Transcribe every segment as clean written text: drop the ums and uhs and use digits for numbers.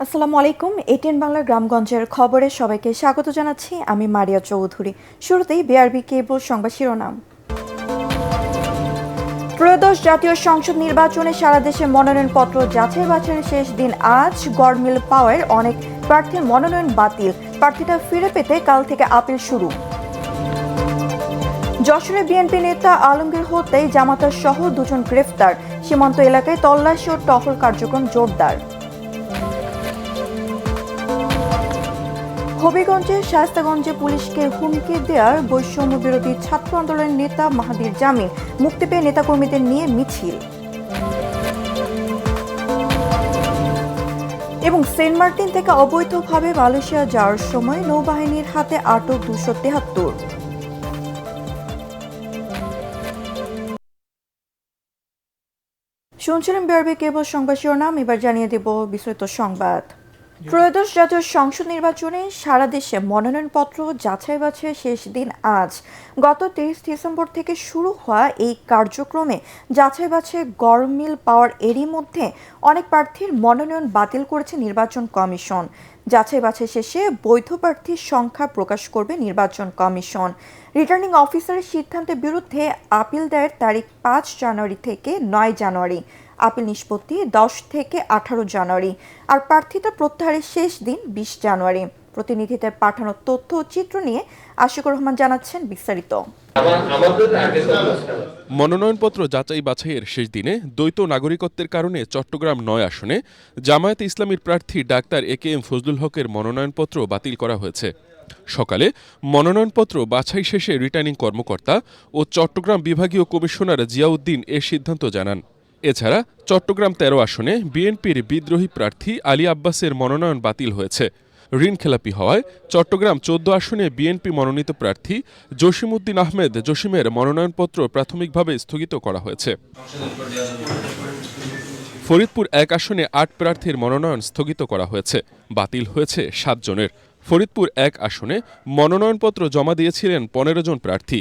আসসালামু আলাইকুম। এটিএন বাংলার গ্রামগঞ্জের খবরে সবাইকে স্বাগত জানাচ্ছি। আমি মারিয়া চৌধুরী। শুরুতেই বিআরবি কেবল সংবাদ শিরোনাম। ত্রয়োদশ জাতীয় সংসদ নির্বাচনে সারা দেশে মনোনয়নপত্র যাচাই বাছাইয়ের শেষ দিন আজ। গড়মিল পাওয়ার অনেক প্রার্থীর মনোনয়ন বাতিল। প্রার্থীটা ফিরে পেতে কাল থেকে আপিল শুরু। যশোরে বিএনপি নেতা আলমগীর হত্যায় জামাতার সহ দুজন গ্রেফতার। সীমান্ত এলাকায় তল্লাশি ও টহল কার্যক্রম জোরদার। হবিগঞ্জে শায়েস্তাগঞ্জে পুলিশকে হুমকি দেওয়ার বৈষম্য বিরোধী ছাত্র আন্দোলনের নেতা মাহাদির জামিন। মুক্তি পেয়ে নেতাকর্মীদের নিয়ে মিছিল। এবং সেন্ট মার্টিন থেকে অবৈধভাবে মালয়েশিয়া যাওয়ার সময় নৌবাহিনীর হাতে আটক 273। শুনছিলেন বিআরবি কেবল সংবাদ শিরোনাম। এবার জানিয়ে দেব বিস্তারিত সংবাদ। ত্রয়োদশ জাতীয় সংসদ নির্বাচনে সারা দেশে মনোনয়নপত্র যাচাই বাছাইয়ের শেষ দিন আজ। গত 30 ডিসেম্বর থেকে শুরু হওয়া এই কার্যক্রমে যাচাই বাছাই গড়মিল পাওয়ার এরই মধ্যে অনেক প্রার্থীর মনোনয়ন বাতিল করেছে নির্বাচন কমিশন। যাচাই বাছাই শেষে বৈধ প্রার্থীর সংখ্যা প্রকাশ করবে নির্বাচন কমিশন। রিটার্নিং অফিসারের সিদ্ধান্তের বিরুদ্ধে আপিল দায়ের তারিখ 5 জানুয়ারি থেকে 9 জানুয়ারি। আপিল নিষ্পত্তি 10 থেকে 18 জানুয়ারি। আর প্রার্থিতা প্রত্যাহারের শেষ দিন 20 জানুয়ারি। প্রতিনিধিদের পাঠানো তথ্য ও চিত্র নিয়ে আশিকুর রহমান জানাচ্ছেন বিস্তারিত। মনোনয়নপত্র যাচাই বাছাইয়ের শেষ দিনে দ্বৈত নাগরিকত্বের কারণে চট্টগ্রাম 9 আসনে জামায়াতে ইসলামীর প্রার্থী ডাক্তার একেএম ফজলুল হকের মনোনয়নপত্র বাতিল করা হয়েছে। সকালে মনোনয়নপত্র বাছাই শেষে রিটার্নিং কর্মকর্তা ও চট্টগ্রাম বিভাগীয় কমিশনার জিয়াউদ্দিন এ সিদ্ধান্ত জানান। এছাড়া চট্টগ্রাম 13 আসনে বিএনপির বিদ্রোহী প্রার্থী আলী আব্বাসের মনোনয়ন বাতিল হয়েছে। ঋণখেলাপি হওয়ায় চট্টগ্রাম 14 আসনে বিএনপি মনোনীত প্রার্থী জসিমউদ্দিন আহমেদ জসিমের মনোনয়নপত্র প্রাথমিকভাবে স্থগিত করা হয়েছে। ফরিদপুর 1 আসনে 8 প্রার্থীর মনোনয়ন স্থগিত করা হয়েছে। বাতিল হয়েছে 7 জনের। ফরিদপুর 1 আসনে মনোনয়নপত্র জমা দিয়েছিলেন 15 জন প্রার্থী।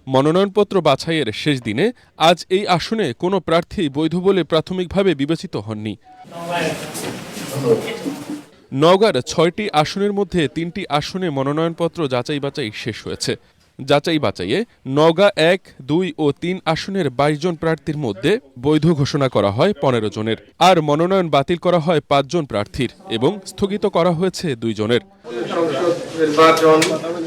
মনোনয়নপত্র বাছাইয়ের শেষ দিনে আজ এই আসনে কোনো প্রার্থী বৈধ বলে প্রাথমিকভাবে বিবেচিত হননি। নওগাঁর 6টি আসনের মধ্যে 3টি আসনে মনোনয়নপত্র যাচাই বাছাই শেষ হয়েছে। যাচাই বাছাইয়ে নওগাঁ 1, 2 ও 3 আসনের 22 জন প্রার্থীর মধ্যে বৈধ ঘোষণা করা হয় 15 জনের। আর মনোনয়ন বাতিল করা হয় 5 জন প্রার্থীর এবং স্থগিত করা হয়েছে 2 জনের।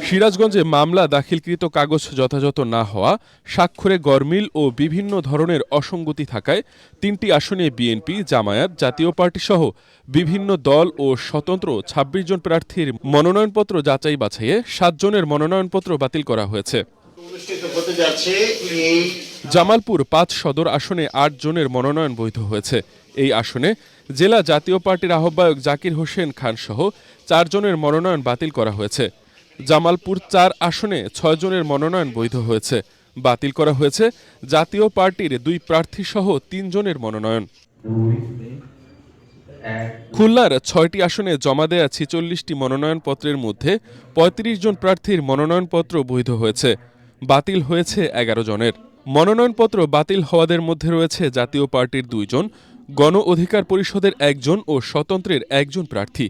সিরাজগঞ্জে মামলা দাখিলকৃত কাগজ যথাযথ না হওয়া, স্বাক্ষরে গড়মিল ও বিভিন্ন ধরনের অসঙ্গতি থাকায় 3টি আসনে বিএনপি, জামায়াত, জাতীয় পার্টি সহ বিভিন্ন দল ও স্বতন্ত্র 26 জন প্রার্থীর মনোনয়নপত্র যাচাই বাছাইয়ে 7 জনের মনোনয়নপত্র বাতিল করা হয়েছে। জামালপুর 5 সদর আসনে 8 জনের মনোনয়ন বৈধ হয়েছে। এই আসনে জেলা জাতীয় পার্টির আহ্বায়ক জাকির হোসেন খান সহ 4 জনের মনোনয়ন বাতিল করা হয়েছে। জামালপুর 4 আসনে 6 জনের মনোনয়ন বৈধ হয়েছে। বাতিল করা হয়েছে জাতীয় পার্টির 2 প্রার্থী সহ 3 জনের মনোনয়ন। খুলনার 6টি আসনে জমা দেয়া 46টি মনোনয়নপত্রের মধ্যে 35 জন প্রার্থীর মনোনয়নপত্র বৈধ হয়েছে। বাতিল হয়েছে 11 জনের। মনোনয়নপত্র বাতিল হওয়াদের মধ্যে রয়েছে জাতীয় পার্টির 2 জন, গণ অধিকার পরিষদের 1 জন ও স্বতন্ত্রের 1 জন প্রার্থী।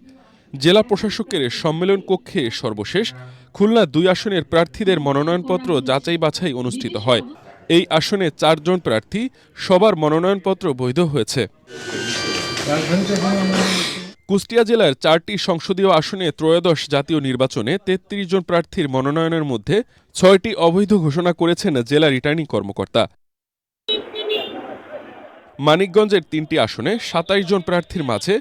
জেলা প্রশাসকের সম্মেলন কক্ষে সর্বশেষ খুলনা 2 আসনের প্রার্থীদের মনোনয়নপত্র যাচাই বাছাই অনুষ্ঠিত হয়। এই আসনে 4 জন প্রার্থী, সবার মনোনয়নপত্র বৈধ হয়েছে। কুষ্টিয়া জেলার 4টি সংসদীয় আসনে ত্রয়োদশ জাতীয় নির্বাচনে 33 জন প্রার্থীর মনোনয়নের মধ্যে 6টি অবৈধ ঘোষণা করেছেন জেলা রিটার্নিং কর্মকর্তা। মানিকগঞ্জের 3টি আসনে 27 জন প্রার্থীর মাঝে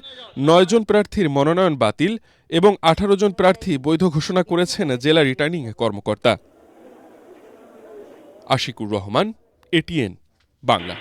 9 জন প্রার্থীর মনোনয়ন বাতিল এবং 18 জন প্রার্থী বৈধ ঘোষণা করেছেন জেলা রিটার্নিং কর্মকর্তা। আশিকুর রহমান, এটিএন বাংলা।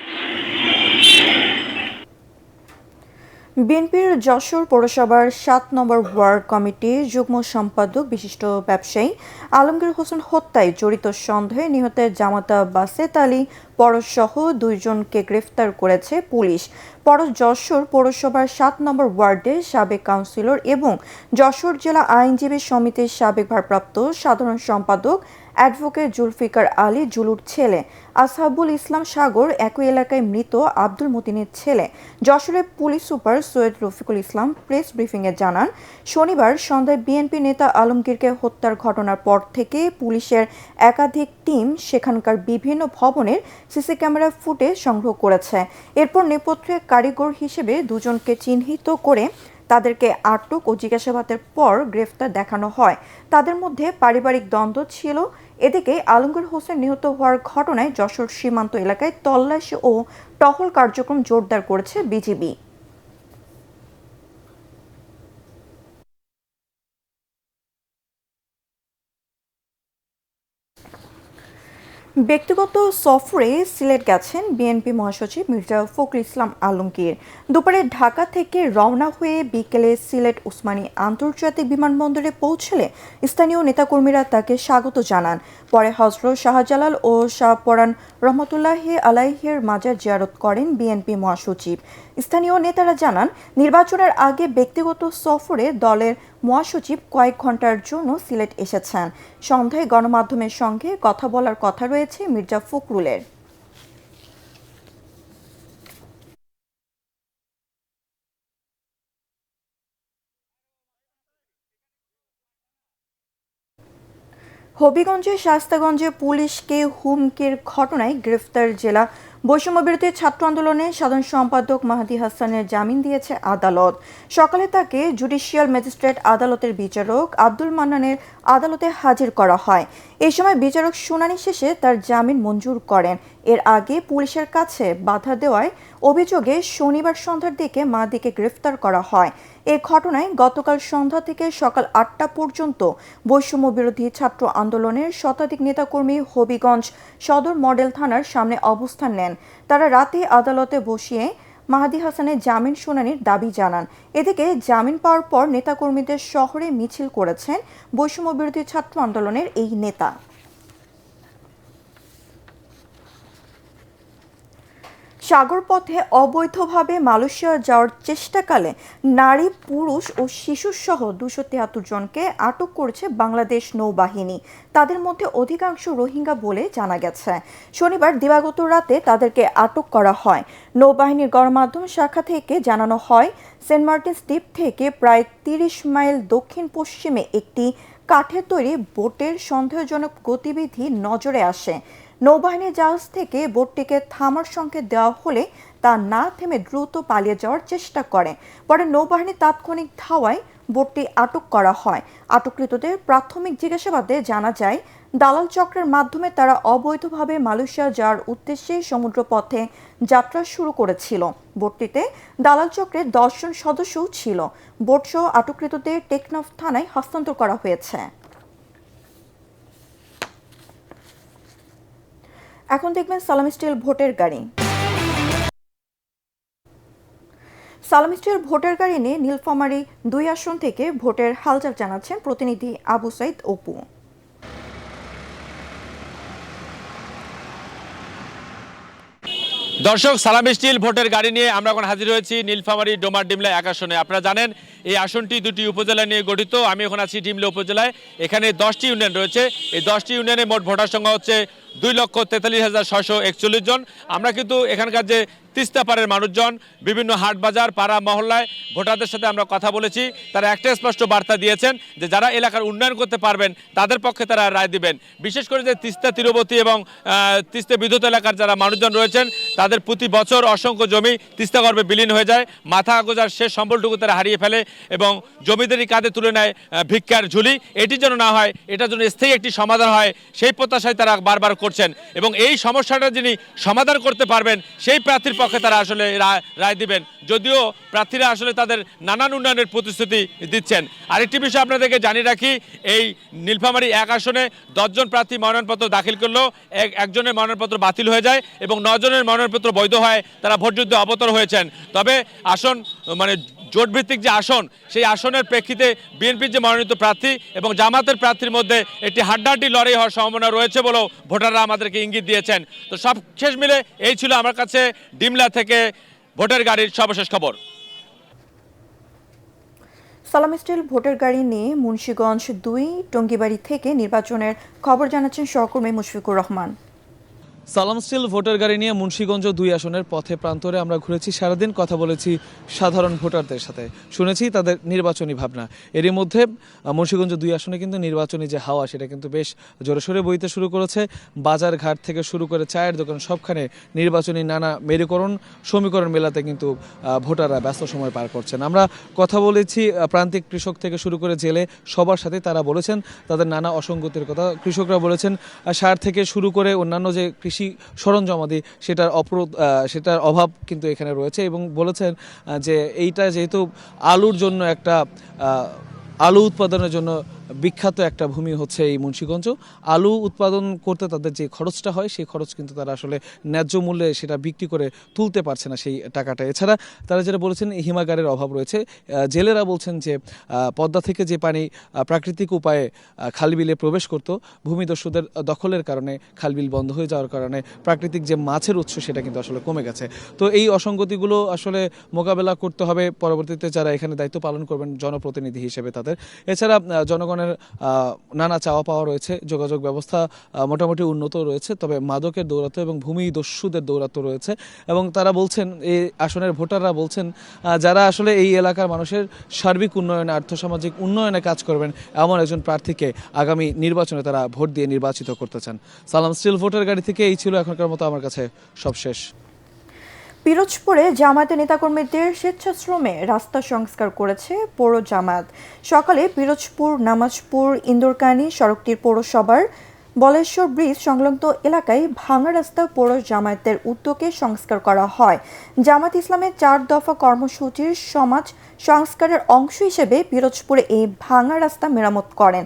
বিএনপির যশোর পৌরসভার 7 নম্বর ওয়ার্ড কমিটির যুগ্ম সম্পাদক বিশিষ্ট ব্যবসায়ী আলমগীর হোসেন হত্যায় জড়িত সন্দেহে নিহতের জামাতা বাসেত আলী পরশসহ 2 জনকে গ্রেফতার করেছে পুলিশ। পরশ যশোর পৌরসভার 7 নম্বর ওয়ার্ডের সাবেক কাউন্সিলর এবং যশোর জেলা আইনজীবী সমিতির সাবেক ভারপ্রাপ্ত সাধারণ সম্পাদক অ্যাডভোকেট জুলফিকার আলী জুলুর ছেলে, আসহাবুল ইসলাম সাগর একই এলাকায় মৃত আব্দুল মতিনের ছেলে। যশোরের police super Syed Rafiqul Islam press ব্রিফিংয়ে জানান, শনিবার সন্ধ্যায় বিএনপি নেতা আলমগীরকে হত্যার ঘটনার পর থেকে পুলিশের একাধিক টিম সেখানকার বিভিন্ন ভবনের সিসি ক্যামেরা ফুটেজ সংগ্রহ করেছে। এরপর নেপথ্যে কারিগর হিসেবে দুজনকে চিহ্নিত করে তাদেরকে আটক ও জিজ্ঞাসাবাদের পর গ্রেফতার দেখানো হয়। তাদের মধ্যে পারিবারিক দ্বন্দ্ব ছিল। এদিকে আলমগীর হোসেন নিহত হওয়ার ঘটনায় যশোর সীমান্ত এলাকায় তল্লাশি ও টহল কার্যক্রম জোরদার করেছে বিজিবি। ব্যক্তিগত সফরে সিলেট গেছেন বিএনপি মহাসচিব মির্জা ফখরুল ইসলাম আলমগীর। দুপুরে ঢাকা থেকে রওনা হয়ে বিকেলে সিলেট ওসমানী আন্তর্জাতিক বিমানবন্দরে পৌঁছলে স্থানীয় নেতাকর্মীরা তাকে স্বাগত জানান। পরে হযরত শাহজালাল ও শাহপরান রহমতুল্লাহি আলাইহির মাজার জিয়ারত করেন বিএনপি মহাসচিব। স্থানীয় নেতারা জানান, নির্বাচনের আগে ব্যক্তিগত সফরে দলের মহাসচিব কয়েক ঘন্টার জন্য সিলেট এসেছেন। সন্ধ্যায় গণমাধ্যমের সঙ্গে কথা বলার কথা রয়েছে মির্জা ফখরুলের। হবিগঞ্জের শায়েস্তাগঞ্জে পুলিশকে হুমকির ঘটনায় গ্রেফতার জেলা বৈষম্যবিরোধী ছাত্র আন্দোলনের সাধারণ সম্পাদক মাহদী হাসানের জামিন দিয়েছে আদালত। সকালে তাকে জুডিশিয়াল ম্যাজিস্ট্রেট আদালতের বিচারক আব্দুল মান্নানের আদালতে হাজির করা হয়। এই সময় বিচারক শুনানি শেষে তার জামিন মঞ্জুর করেন। এর আগে পুলিশের কাছে বাধা দেওয়ায় অভিযোগে শনিবার সন্ধ্যার দিকে মাহদীকে গ্রেফতার করা হয়। এ ঘটনায় গতকাল সন্ধ্যা থেকে সকাল ৮টা পর্যন্ত বৈষম্য বিরোধী ছাত্র আন্দোলনের শতাধিক নেতাকর্মী হবিগঞ্জ সদর মডেল থানার সামনে অবস্থান নেন। তারা রাতে আদালতে বসিয়ে মাহদী হাসানের জামিন শুনানির দাবি জানান। এদিকে জামিন পাওয়ার পর নেতাকর্মীদের শহরে মিছিল করেছেন বৈষম্য বিরোধী ছাত্র আন্দোলনের এই নেতা। সাগরপথে অবৈধভাবে মালয়েশিয়া যাওয়ার চেষ্টাকালে নারী, পুরুষ ও শিশুসহ ২৭৩ জনকে আটক করেছে বাংলাদেশ নৌবাহিনী। তাদের মধ্যে অধিকাংশ রোহিঙ্গা বলে জানা গেছে। শনিবার দিবাগত রাতে তাদেরকে আটক করা হয়। নৌবাহিনীর গণমাধ্যম শাখা থেকে জানানো হয়, সেন্ট মার্টিনস দ্বীপ থেকে প্রায় ৩০ মাইল দক্ষিণ পশ্চিমে একটি কাঠের তৈরি বোটের সন্দেহজনক গতিবিধি নজরে আসে। নৌবাহিনীর জাহাজ থেকে বোটটিকে থামার সংকেত দেওয়া হলে তা না থেমে দ্রুত পালিয়ে যাওয়ার চেষ্টা করে। পরে নৌবাহিনীর তাৎক্ষণিক ধাওয়ায় বোটটি আটক করা হয়। আটককৃতদের প্রাথমিক জিজ্ঞাসাবাদে জানা যায়, দালাল চক্রের মাধ্যমে তারা অবৈধভাবে মালয়েশিয়া যাওয়ার উদ্দেশ্যে সমুদ্রপথে যাত্রা শুরু করেছিল। বোটটিতে দালাল চক্রের ১০ জন সদস্যও ছিল। বোটসহ আটককৃতদের টেকনাফ থানায় হস্তান্তর করা হয়েছে। এখন দেখবেন সালাম স্টিল ভোটের গাড়ি। সালাম স্টিল ভোটার গাড়ি নিয়ে নীলফামারী ২ আসন থেকে ভোটের হালচাল জানাচ্ছেন প্রতিনিধি আবু সাইদ অপু। দর্শক, সালাম স্টিল ভোটের গাড়ি নিয়ে আমরা এখন হাজির হয়েছি নীলফামারী ডোমার ডিমলা এক আসনে। আপনারা জানেন এই আসনটি দুটি উপজেলা নিয়ে গঠিত। আমি এখন আছি ডিমলা উপজেলায়। এখানে 10টি ইউনিয়ন রয়েছে। এই 10টি ইউনিয়নে মোট ভোটার সংখ্যা হচ্ছে 2,43,641 জন। আমরা কিন্তু এখানকার যে তিস্তা পাড়ের মানুষজন, বিভিন্ন হাট বাজার, পাড়া মহল্লায় ভোটারদের সাথে আমরা কথা বলেছি। তারা একটা স্পষ্ট বার্তা দিয়েছেন যে যারা এলাকার উন্নয়ন করতে পারবেন তাদের পক্ষে তারা রায় দিবেন। বিশেষ করে যে তিস্তা তীরবর্তী এবং তিস্তা বিদ্যুৎ এলাকার যারা মানুষজন রয়েছেন তাদের প্রতি বছর অসংখ্য জমি তিস্তা গর্ভে বিলীন হয়ে যায়। মাথা গোজার শেষ সম্বলটুকু তারা হারিয়ে ফেলে এবং জমিদারি কাঁধে তুলে নেয় ভিক্ষার ঝুলি। এটি যেন না হয়, এটা যেন স্থায়ী একটি সমাধান হয়, সেই প্রত্যাশায় তারা বারবার করছেন। এবং এই সমস্যাটা যিনি সমাধান করতে পারবেন সেই প্রার্থীর পক্ষে তারা আসলে রায় দিবেন। যদিও প্রার্থীরা আসলে তাদের নানান উন্নয়নের প্রতিশ্রুতি দিচ্ছেন। আরেকটি বিষয় আপনাদেরকে জানিয়ে রাখি, এই নীলফামারী এক আসনে 10 জন প্রার্থী মনোনয়নপত্র দাখিল করলেও একজনের মনোনয়নপত্র বাতিল হয়ে যায় এবং 9 জনের মনোনয়নপত্র বৈধ হয়, তারা ভোটযুদ্ধে অবতর হয়েছেন। তবে আসন মানে জোটভিত্তিক যে আসন, সেই আসনের প্রেক্ষিতে বিএনপির যে মনোনীত প্রার্থী এবং জামাতের প্রার্থীর মধ্যে একটি হাড্ডাহাড্ডি লড়াই হওয়ার সম্ভাবনা রয়েছে বলেও ভোটাররা আমাদেরকে ইঙ্গিত দিয়েছেন। তো সব শেষ মিলে এই ছিল আমার কাছে ডিমলা থেকে ভোটের গাড়ির সর্বশেষ খবর। সালাম স্টিল ভোটার গাড়ি নিয়ে মুন্সিগঞ্জ 2 টঙ্গিবাড়ি থেকে নির্বাচনের খবর জানাচ্ছেন সহকর্মী মুশফিকুর রহমান। সালাম স্টিল ভোটার গাড়ি নিয়ে মুন্সিগঞ্জ 2 আসনের পথে প্রান্তরে আমরা ঘুরেছি, সারাদিন কথা বলেছি সাধারণ ভোটারদের সাথে, শুনেছি তাদের নির্বাচনী ভাবনা। এরই মধ্যে মুন্সিগঞ্জ 2 আসনে কিন্তু নির্বাচনী যে হাওয়া সেটা কিন্তু বেশ জোরে বইতে শুরু করেছে। বাজার ঘাট থেকে শুরু করে চায়ের দোকান সবখানে নির্বাচনী নানা মেরুকরণ সমীকরণ মেলাতে কিন্তু ভোটাররা ব্যস্ত সময় পার করছেন। আমরা কথা বলেছি প্রান্তিক কৃষক থেকে শুরু করে জেলে সবার সাথে, তারা বলেছেন তাদের নানা অসঙ্গতির কথা। কৃষকরা বলেছেন সার থেকে শুরু করে অন্যান্য যে কৃষি সরঞ্জামাদি সেটার অভাব কিন্তু এখানে রয়েছে, এবং বলেছেন যে এইটা যেহেতু আলুর জন্য একটা আলু উৎপাদনের জন্য বিখ্যাত একটা ভূমি হচ্ছে এই মুন্সিগঞ্জ, আলু উৎপাদন করতে তাদের যে খরচটা হয় সেই খরচ কিন্তু তারা আসলে ন্যায্য মূল্যে সেটা বিক্রি করে তুলতে পারছে না সেই টাকাটা। এছাড়া তারা যেটা বলেছেন হিমাগারের অভাব রয়েছে। জেলেরা বলছেন যে পদ্মা থেকে যে পানি প্রাকৃতিক উপায়ে খালবিলে প্রবেশ করত, ভূমিদস্যুদের দখলের কারণে খালবিল বন্ধ হয়ে যাওয়ার কারণে প্রাকৃতিক যে মাছের উৎস সেটা কিন্তু আসলে কমে গেছে। তো এই অসঙ্গতিগুলো আসলে মোকাবেলা করতে হবে পরবর্তীতে যারা এখানে দায়িত্ব পালন করবেন জনপ্রতিনিধি হিসেবে তাদের। এছাড়া জনগণের নানা চাওয়া পাওয়া রয়েছে, যোগাযোগ ব্যবস্থা মোটামুটি উন্নত রয়েছে, তবে মাদকের দৌরাত্ম এবং ভূমিদস্যুদের দৌরাত্ম রয়েছে। এবং তারা বলছেন, এই আসনের ভোটাররা বলছেন, যারা আসলে এই এলাকার মানুষের সার্বিক উন্নয়নে আর্থসামাজিক উন্নয়নে কাজ করবেন এমন একজন প্রার্থীকে আগামী নির্বাচনে তারা ভোট দিয়ে নির্বাচিত করতে চান। সালাম স্টিল ভোটার গাড়ি থেকে এই ছিল এখনকার মতো আমার কাছে সব শেষ। পিরোজপুরে জামায়াতের নেতাকর্মীদের স্বেচ্ছাশ্রমে রাস্তা সংস্কার করেছে পৌর জামায়াত। সকালে পিরোজপুর নামাজপুর ইন্দোরকানী সড়কটির পৌরসভার বলেশ্বর ব্রিজ সংলগ্ন এলাকায় ভাঙা রাস্তা পৌর জামায়াতের উদ্যোগে সংস্কার করা হয়। জামায়াত ইসলামের 4 দফা কর্মসূচির সমাজ সংস্কারের অংশ হিসেবে পিরোজপুরে এই ভাঙা রাস্তা মেরামত করেন।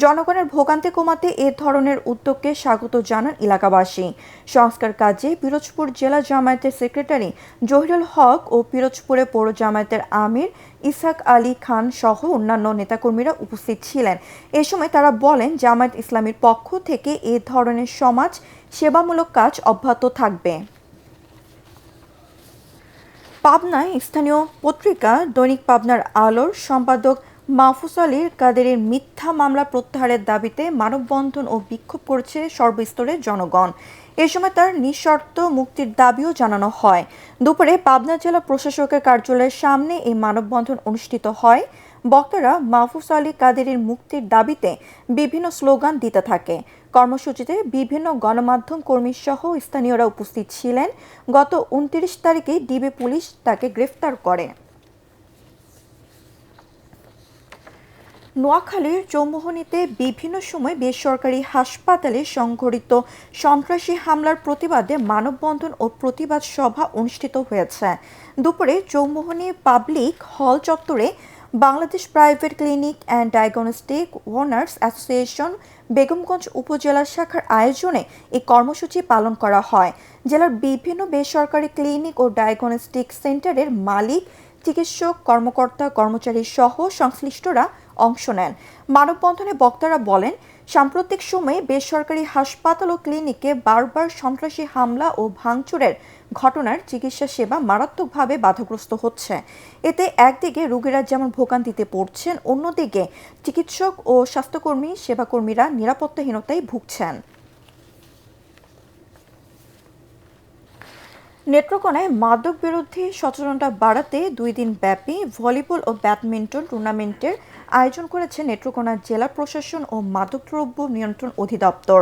জনগণের ভোগান্তি কমাতে এ ধরনের উদ্যোগকে স্বাগত জানান এলাকাবাসী। সংস্কার কাজে পিরোজপুর জেলা জামায়াতের সেক্রেটারি জহিরুল হক ও পিরোজপুরে পৌর জামায়াতের আমির ইসহাক আলী খান সহ অন্যান্য নেতাকর্মীরা উপস্থিত ছিলেন। এ সময় তারা বলেন, জামায়াত ইসলামীর পক্ষ থেকে এ ধরনের সমাজ সেবামূলক কাজ অব্যাহত থাকবে। পাবনায় স্থানীয় পত্রিকা দৈনিক পাবনার আলোর সম্পাদক মাহফুজ আলীর কাদেরের মিথ্যা মামলা প্রত্যাহারের দাবিতে মানববন্ধন ও বিক্ষোভ করেছে সর্বস্তরের জনগণ। এ সময় তার নিঃশর্ত মুক্তির দাবিও জানানো হয়। দুপুরে পাবনা জেলা প্রশাসকের কার্যালয়ের সামনে এই মানববন্ধন অনুষ্ঠিত হয়। বক্তারা মাহফুজ আলী কাদেরের মুক্তির দাবিতে বিভিন্ন স্লোগান দিতে থাকে। কর্মসূচিতে বিভিন্ন গণমাধ্যম কর্মী সহ স্থানীয়রা উপস্থিত ছিলেন। গত 29 তারিখে ডিবি পুলিশ তাকে গ্রেফতার করে। নোয়াখালীর চৌমুহনীতে বিভিন্ন সময় বেসরকারি হাসপাতালে সংঘটিত সন্ত্রাসী হামলার প্রতিবাদে মানববন্ধন ও প্রতিবাদ সভা অনুষ্ঠিত হয়েছে। দুপুরে চৌমুহনী পাবলিক হল চত্বরে Bangladesh private clinic and diagnostic owners association Begumganj উপজেলা শাখার আয়োজনে এই কর্মসূচি পালন করা হয়। জেলার বিভিন্ন বেসরকারি ক্লিনিক ও ডায়াগনস্টিক সেন্টারের মালিক, চিকিৎসক, কর্মকর্তা, কর্মচারী সহ সংশ্লিষ্টরা অংশ নেন। মানববন্ধনে বক্তারা বলেন, সাম্প্রতিক সময়ে বেসরকারি হাসপাতাল ও ক্লিনিকে বারবার সন্ত্রাসী হামলা ও ভাঙচুরের ঘটনার চিকিৎসা সেবা মারাত্মকভাবে বাধাগ্রস্ত হচ্ছে। এতে একদিকে রোগীরা যেমন ভোগান্তিতে পড়ছেন, অন্যদিকে চিকিৎসক ও স্বাস্থ্যকর্মী সেবাকর্মীরা নিরাপত্তাহীনতায় ভুগছেন। নেত্রকোনায় মাদক বিরোধী সচেতনতা বাড়াতে 2 দিন ব্যাপী ভলিবল ও ব্যাডমিন্টন টুর্নামেন্টের আয়োজন করেছে নেত্রকোনা জেলা প্রশাসন ও মাদকদ্রব্য নিয়ন্ত্রণ অধিদপ্তর।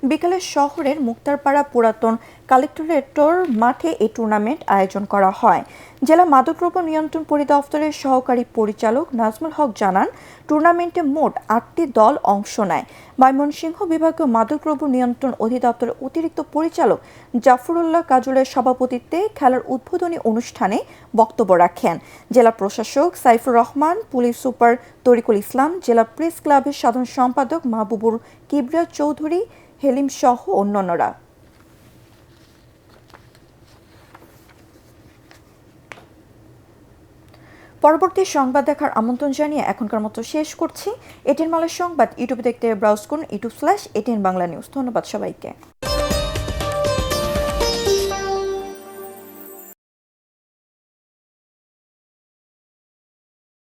বিকালে শহরের মুক্তারপাড়া পুরাতন কালেক্টরেটর মাঠে এই টুর্নামেন্ট আয়োজন করা হয়। জেলা মাদকদ্রব্য নিয়ন্ত্রণ পরিদপ্তরের সহকারী পরিচালক নাজমুল হক জানান, টুর্নামেন্টে মোট 8টি দল অংশ নেয়। ময়মনসিংহ বিভাগীয় মাদকদ্রব্য নিয়ন্ত্রণ অধিদপ্তরের অতিরিক্ত পরিচালক জাফরুল্লাহ কাজলের সভাপতিত্বে খেলার উদ্বোধনী অনুষ্ঠানে বক্তব্য রাখেন জেলা প্রশাসক সাইফুর রহমান, পুলিশ সুপার তরিকুল ইসলাম, জেলা প্রেস ক্লাবের সাধারণ সম্পাদক মাহবুবুর কিবরিয়া চৌধুরী, হেলিম সহ অন্যান্যরা। পরবর্তী সংবাদ দেখার আমন্ত্রণ জানিয়ে এখনকার মতো শেষ করছি। এটিএন বাংলা সংবাদ ইউটিউবে দেখতে ব্রাউজ করুন, youtube/ATN বাংলা নিউজ। ধন্যবাদ সবাইকে।